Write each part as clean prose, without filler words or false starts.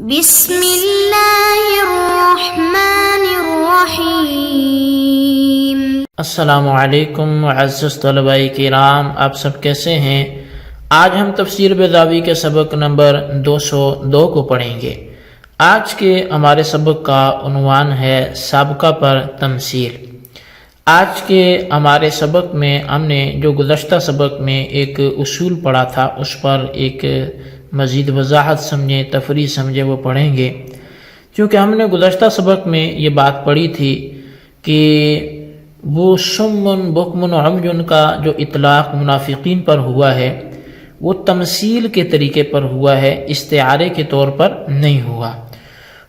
بسم اللہ الرحمن الرحیم۔ السلام علیکم معزز طلباء کرام، آپ سب کیسے ہیں؟ آج ہم تفسیر بیضاوی کے سبق نمبر 202 کو پڑھیں گے۔ آج کے ہمارے سبق کا عنوان ہے سابقہ پر تمثیل۔ آج کے ہمارے سبق میں ہم نے جو گزشتہ سبق میں ایک اصول پڑھا تھا، اس پر ایک مزید وضاحت سمجھیں، تفریح سمجھیں، وہ پڑھیں گے۔ کیونکہ ہم نے گزشتہ سبق میں یہ بات پڑھی تھی کہ وہ سمن بکمن عمین کا جو اطلاق منافقین پر ہوا ہے وہ تمثیل کے طریقے پر ہوا ہے، استعارے کے طور پر نہیں ہوا۔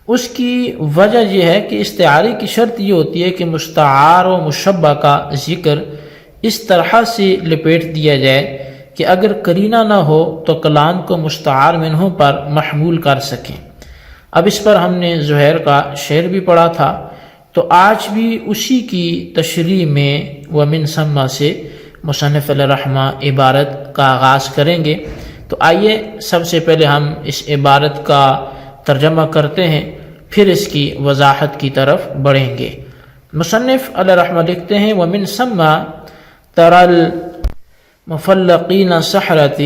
اس کی وجہ یہ ہے کہ استعارے کی شرط یہ ہوتی ہے کہ مستعار و مشبہ کا ذکر اس طرح سے لپیٹ دیا جائے کہ اگر قرینہ نہ ہو تو کلام کو مستعار منہ پر محمول کر سکیں۔ اب اس پر ہم نے زہیر کا شعر بھی پڑھا تھا، تو آج بھی اسی کی تشریح میں ومن ثم سے مصنف علیہ رحمہ عبارت کا آغاز کریں گے۔ تو آئیے سب سے پہلے ہم اس عبارت کا ترجمہ کرتے ہیں، پھر اس کی وضاحت کی طرف بڑھیں گے۔ مصنف علیہ رحمہ لکھتے ہیں ومن ثم ترى مفلقین سحرت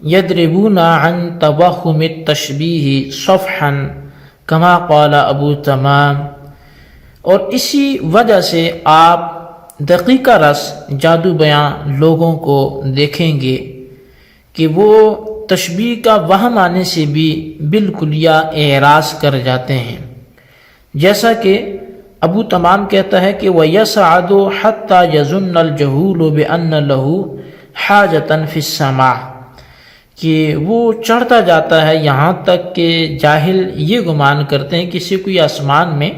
یضربون عن توہم التشبیہ صفحا کما قال ابو تمام۔ اور اسی وجہ سے آپ دقیقہ رس جادو بیاں لوگوں کو دیکھیں گے کہ وہ تشبیہ کا وہم آنے سے بھی بالکلیہ اعراض کر جاتے ہیں، جیسا کہ ابو تمام کہتا ہے کہ وَيَسْعَدُ حَتَّى يَظُنَّ الْجَهُولُ بِأَنَّ لَهُ حَاجَةً فِي السَّمَاءِ، کہ وہ چڑھتا جاتا ہے یہاں تک کہ جاہل یہ گمان کرتے ہیں کسی کوئی آسمان میں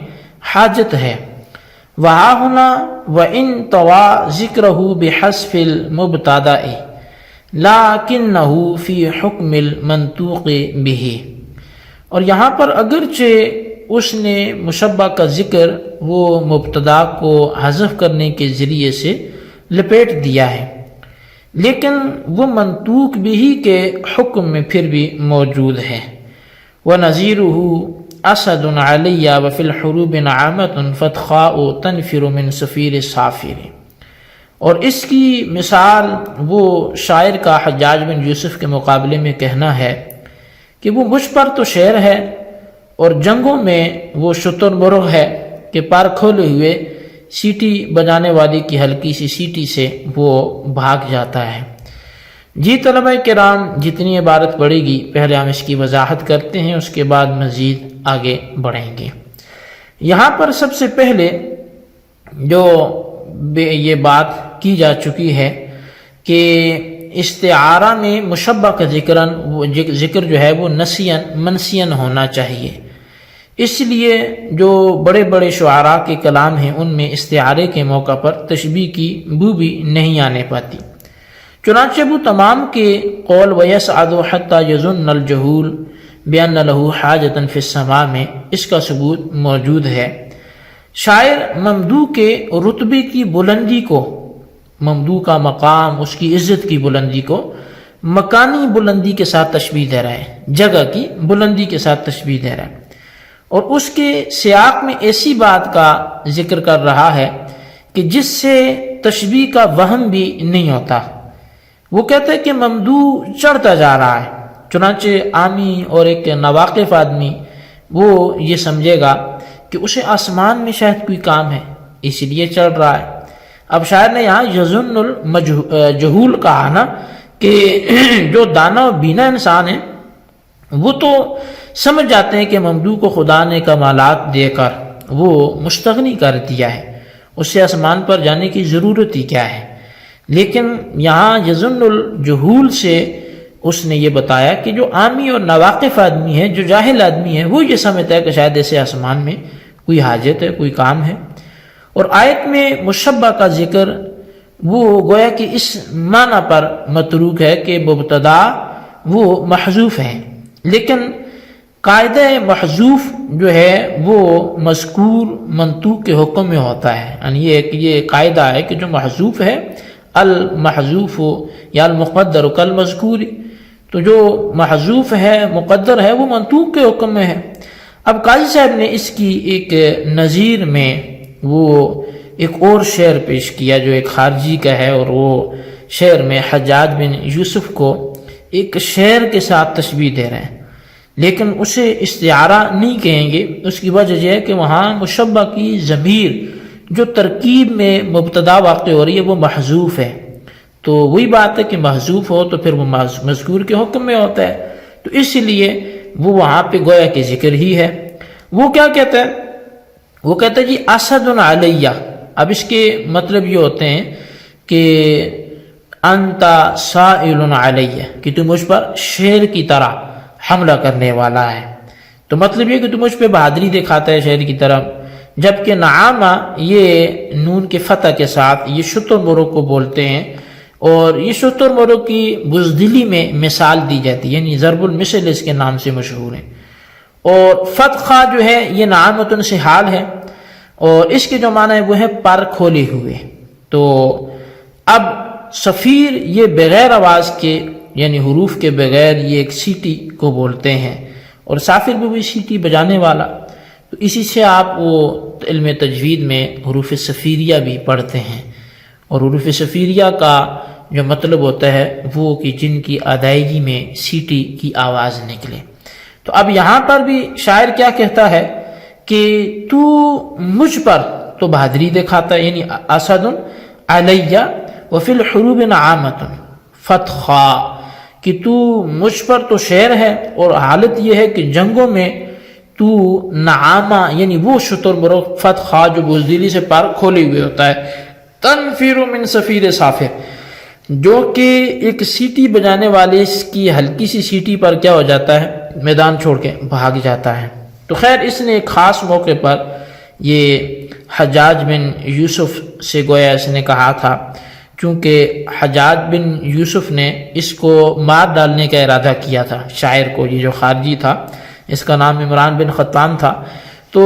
حاجت ہے۔ وَهَا هُنَا وَإِن طَوَى ذِكْرَهُ بِحَذْفِ الْمُبْتَدَإِ لَكِنَّهُ فِي حُكْمِ الْمَنْطُوقِ بِهِ۔ اور یہاں پر اگرچہ اس نے مشبہ کا ذکر وہ مبتدا کو حذف کرنے کے ذریعے سے لپیٹ دیا ہے، لیکن وہ منطوق بھی کے حکم میں پھر بھی موجود ہے۔ وَنَظِيرُهُ أَسَدٌ عَلَيَّ وَفِي الْحُرُوبِ نَعَامَةٌ فَتْخَاءُ تَنْفِرُ مِنْ صَفِيرِ الصَّافِرِ۔ اور اس کی مثال وہ شاعر کا حجاج بن یوسف کے مقابلے میں کہنا ہے کہ وہ مجھ پر تو شعر ہے اور جنگوں میں وہ شتر مرغ ہے کہ پر کھولے ہوئے سیٹی بجانے والی کی ہلکی سی سیٹی سے وہ بھاگ جاتا ہے۔ جی طلبہ کرام، جتنی عبارت پڑھے گی پہلے ہم اس کی وضاحت کرتے ہیں، اس کے بعد مزید آگے بڑھیں گے۔ یہاں پر سب سے پہلے جو یہ بات کی جا چکی ہے کہ استعارہ میں مشبہ کا ذکر جو ہے وہ منسین ہونا چاہیے۔ اس لیے جو بڑے بڑے شعراء کے کلام ہیں ان میں استعارے کے موقع پر تشبیہ کی بو بھی نہیں آنے پاتی۔ چنانچہ ابو تمام کے قول وَيَسْعَدُ حَتَّى يَظُنَّ الْجَهُولُ بِأَنَّ لَهُ حَاجَةً فِي السَّمَاءِ میں اس کا ثبوت موجود ہے۔ شاعر ممدوح کے رتبے کی بلندی کو، ممدوح کا مقام، اس کی عزت کی بلندی کو مکانی بلندی کے ساتھ تشبیہ دے رہا ہے، جگہ کی بلندی کے ساتھ تشبیہ دے رہا ہے، اور اس کے سیاق میں ایسی بات کا ذکر کر رہا ہے کہ جس سے تشبیہ کا وہم بھی نہیں ہوتا۔ وہ کہتا ہے کہ ممدوح چڑھتا جا رہا ہے، چنانچہ عامی اور ایک ناواقف آدمی وہ یہ سمجھے گا کہ اسے آسمان میں شاید کوئی کام ہے اس لیے چڑھ رہا ہے۔ اب شاعر نے یہاں یظن الجہول کہا نا کہ جو دانا و بینا انسان ہے وہ تو سمجھ جاتے ہیں کہ ممدوح کو خدا نے کمالات دے کر وہ مستغنی کر دیا ہے، اس سے آسمان پر جانے کی ضرورت ہی کیا ہے۔ لیکن یہاں یظن الجہول سے اس نے یہ بتایا کہ جو عامی اور ناواقف آدمی ہے، جو جاہل آدمی ہے، وہ یہ سمجھتا ہے کہ شاید ایسے آسمان میں کوئی حاجت ہے، کوئی کام ہے۔ اور آیت میں مشبہ کا ذکر وہ گویا کہ اس معنی پر متروک ہے کہ مبتدا وہ محذوف ہے، لیکن قاعدہ محذوف جو ہے وہ مذکور منطوق کے حکم میں ہوتا ہے، یعنی یہ قاعدہ ہے کہ جو محذوف ہے المحذوف یا المقدر کالمذکور، تو جو محذوف ہے مقدر ہے وہ منطوق کے حکم میں ہے۔ اب قاضی صاحب نے اس کی ایک نظیر میں وہ ایک اور شعر پیش کیا جو ایک خارجی کا ہے، اور وہ شعر میں حجاج بن یوسف کو ایک شعر کے ساتھ تشبیہ دے رہے ہیں، لیکن اسے استعارہ نہیں کہیں گے۔ اس کی وجہ یہ ہے کہ وہاں مشبہ کی ضمیر جو ترکیب میں مبتدا واقع ہو رہی ہے وہ محذوف ہے، تو وہی بات ہے کہ محذوف ہو تو پھر وہ مذکور کے حکم میں ہوتا ہے، تو اس لیے وہ وہاں پہ گویا کہ ذکر ہی ہے۔ وہ کیا کہتا ہے؟ وہ کہتا ہے جی اسد علیہ۔ اب اس کے مطلب یہ ہوتے ہیں کہ انت سائل علیہ، کہ تو مجھ پر شیر کی طرح حملہ کرنے والا ہے، تو مطلب یہ کہ تو مجھ پہ بہادری دکھاتا ہے شیر کی طرح۔ جبکہ نعامہ یہ نون کے فتح کے ساتھ یہ شتر مرغ کو بولتے ہیں، اور یہ شتر مرغ کی بزدلی میں مثال دی جاتی ہے، یعنی ضرب المثل اس کے نام سے مشہور ہے۔ اور فتخہ جو ہے یہ نعامتن سے حال ہے، اور اس کے جو معنی ہے وہ ہے پر کھولے ہوئے۔ تو اب صفیر یہ بغیر آواز کے یعنی حروف کے بغیر یہ ایک سیٹی کو بولتے ہیں، اور صافر بھی وہی سیٹی بجانے والا، تو اسی سے آپ وہ علم تجوید میں حروف صفیریہ بھی پڑھتے ہیں، اور حروف صفیریہ کا جو مطلب ہوتا ہے وہ کہ جن کی ادائیگی میں سیٹی کی آواز نکلے۔ تو اب یہاں پر بھی شاعر کیا کہتا ہے کہ تو مجھ پر تو بہادری دکھاتا ہے، یعنی اسد علیہ وفی الحروب نعامۃ فتخا، کہ تو مجھ پر تو شیر ہے، اور حالت یہ ہے کہ جنگوں میں تو نعامہ یعنی وہ شتر مرغ فتخا جو بزدلی سے پر کھولے ہوئے ہوتا ہے، تنفیر من صفیر صافر، جو کہ ایک سیٹی بجانے والے اس کی ہلکی سی سیٹی پر کیا ہو جاتا ہے، میدان چھوڑ کے بھاگ جاتا ہے۔ تو خیر اس نے ایک خاص موقع پر یہ حجاج بن یوسف سے گویا اس نے کہا تھا، چونکہ حجاج بن یوسف نے اس کو مار ڈالنے کا ارادہ کیا تھا شاعر کو، یہ جو خارجی تھا اس کا نام عمران بن خطان تھا، تو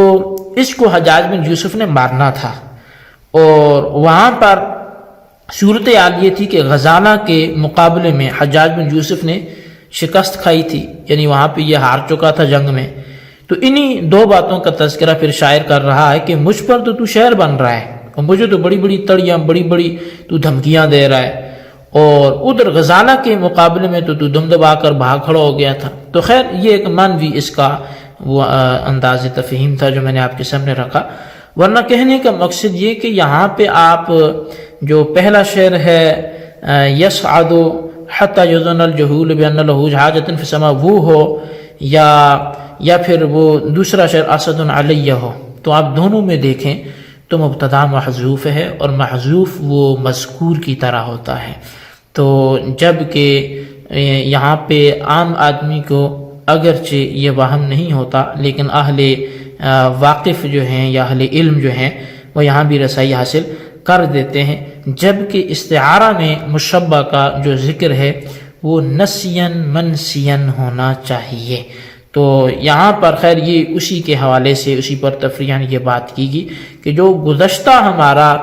اس کو حجاج بن یوسف نے مارنا تھا، اور وہاں پر صورتحال یہ تھی کہ غزالہ کے مقابلے میں حجاج بن یوسف نے شکست کھائی تھی، یعنی وہاں پہ یہ ہار چکا تھا جنگ میں۔ تو انہی دو باتوں کا تذکرہ پھر شاعر کر رہا ہے کہ مجھ پر تو شعر بن رہا ہے، اور مجھے تو بڑی بڑی تڑیاں بڑی بڑی تو دھمکیاں دے رہا ہے، اور ادھر غزالہ کے مقابلے میں تو دم دبا کر بھاگ کھڑا ہو گیا تھا۔ تو خیر یہ ایک معنوی اس کا وہ انداز تفہیم تھا جو میں نے آپ کے سامنے رکھا، ورنہ کہنے کا مقصد یہ کہ یہاں پہ آپ جو پہلا شعر ہے یسعد حتی یظن الجہول بان لہ حاجۃ فی السماء وہ ہو، یا پھر وہ دوسرا شعر اسد علیہ ہو، تو آپ دونوں میں دیکھیں تو مبتدا محذوف ہے، اور محذوف وہ مذکور کی طرح ہوتا ہے۔ تو جب کہ یہاں پہ عام آدمی کو اگرچہ یہ وہم نہیں ہوتا، لیکن اہل واقف جو ہیں یا اہل علم جو ہیں وہ یہاں بھی رسائی حاصل کر دیتے ہیں، جبکہ استعارہ میں مشبہ کا جو ذکر ہے وہ نسین منسین ہونا چاہیے۔ تو یہاں پر خیر یہ اسی کے حوالے سے اسی پر تفریحاً یہ بات کی گئی کہ جو گزشتہ ہمارا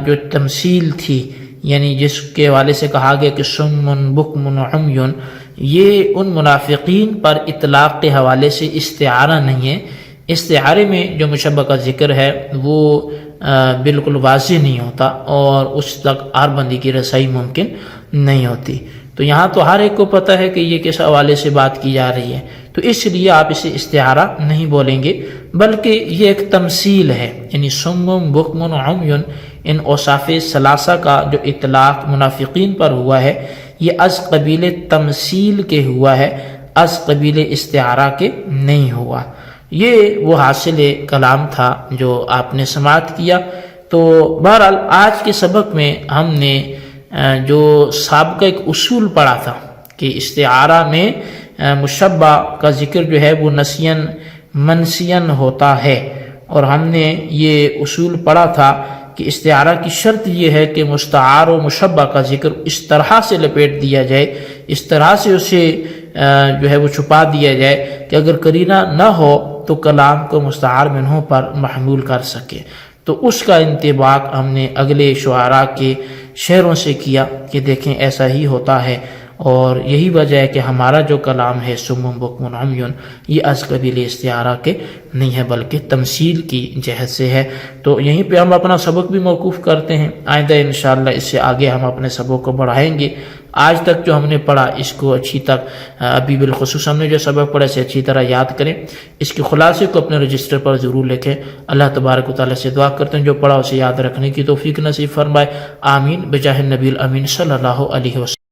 جو تمثیل تھی، یعنی جس کے حوالے سے کہا گیا کہ سمن بکمن عمیون، یہ ان منافقین پر اطلاق کے حوالے سے استعارہ نہیں ہے۔ استعارے میں جو مشبہ کا ذکر ہے وہ بالکل واضح نہیں ہوتا، اور اس تک آر بندی کی رسائی ممکن نہیں ہوتی۔ تو یہاں تو ہر ایک کو پتہ ہے کہ یہ کس حوالے سے بات کی جا رہی ہے، تو اس لیے آپ اسے استعارہ نہیں بولیں گے، بلکہ یہ ایک تمثیل ہے، یعنی سمم بکمن عمیون، ان اوصاف ثلاثہ کا جو اطلاق منافقین پر ہوا ہے یہ از قبیل تمثیل کے ہوا ہے، از قبیل استعارہ کے نہیں ہوا۔ یہ وہ حاصل کلام تھا جو آپ نے سماعت کیا۔ تو بہرحال آج کے سبق میں ہم نے جو سابقہ ایک اصول پڑھا تھا کہ استعارہ میں مشبہ کا ذکر جو ہے وہ نسین منسین ہوتا ہے، اور ہم نے یہ اصول پڑھا تھا کہ استعارہ کی شرط یہ ہے کہ مستعار و مشبہ کا ذکر اس طرح سے لپیٹ دیا جائے، اس طرح سے اسے جو ہے وہ چھپا دیا جائے کہ اگر قرینہ نہ ہو تو کلام کو مستعار منہ پر محمول کر سکے۔ تو اس کا انطباق ہم نے اگلے شعراء کے شعروں سے کیا کہ دیکھیں ایسا ہی ہوتا ہے، اور یہی وجہ ہے کہ ہمارا جو کلام ہے سم بکم عمی، یہ از قبیل استعارہ کے نہیں ہے بلکہ تمثیل کی جہت سے ہے۔ تو یہیں پہ ہم اپنا سبق بھی موقوف کرتے ہیں، آئندہ انشاءاللہ اس سے آگے ہم اپنے سبق کو بڑھائیں گے۔ آج تک جو ہم نے پڑھا اس کو اچھی تک ابھی بالخصوص ہم نے جو سبق پڑھا اسے اچھی طرح یاد کریں، اس کے خلاصے کو اپنے رجسٹر پر ضرور لکھیں۔ اللہ تبارک و تعالیٰ سے دعا کرتے ہیں جو پڑھا اسے یاد رکھنے کی توفیق نصیب فرمائے، آمین بجاہ النبی الامین صلی اللہ علیہ وسلم۔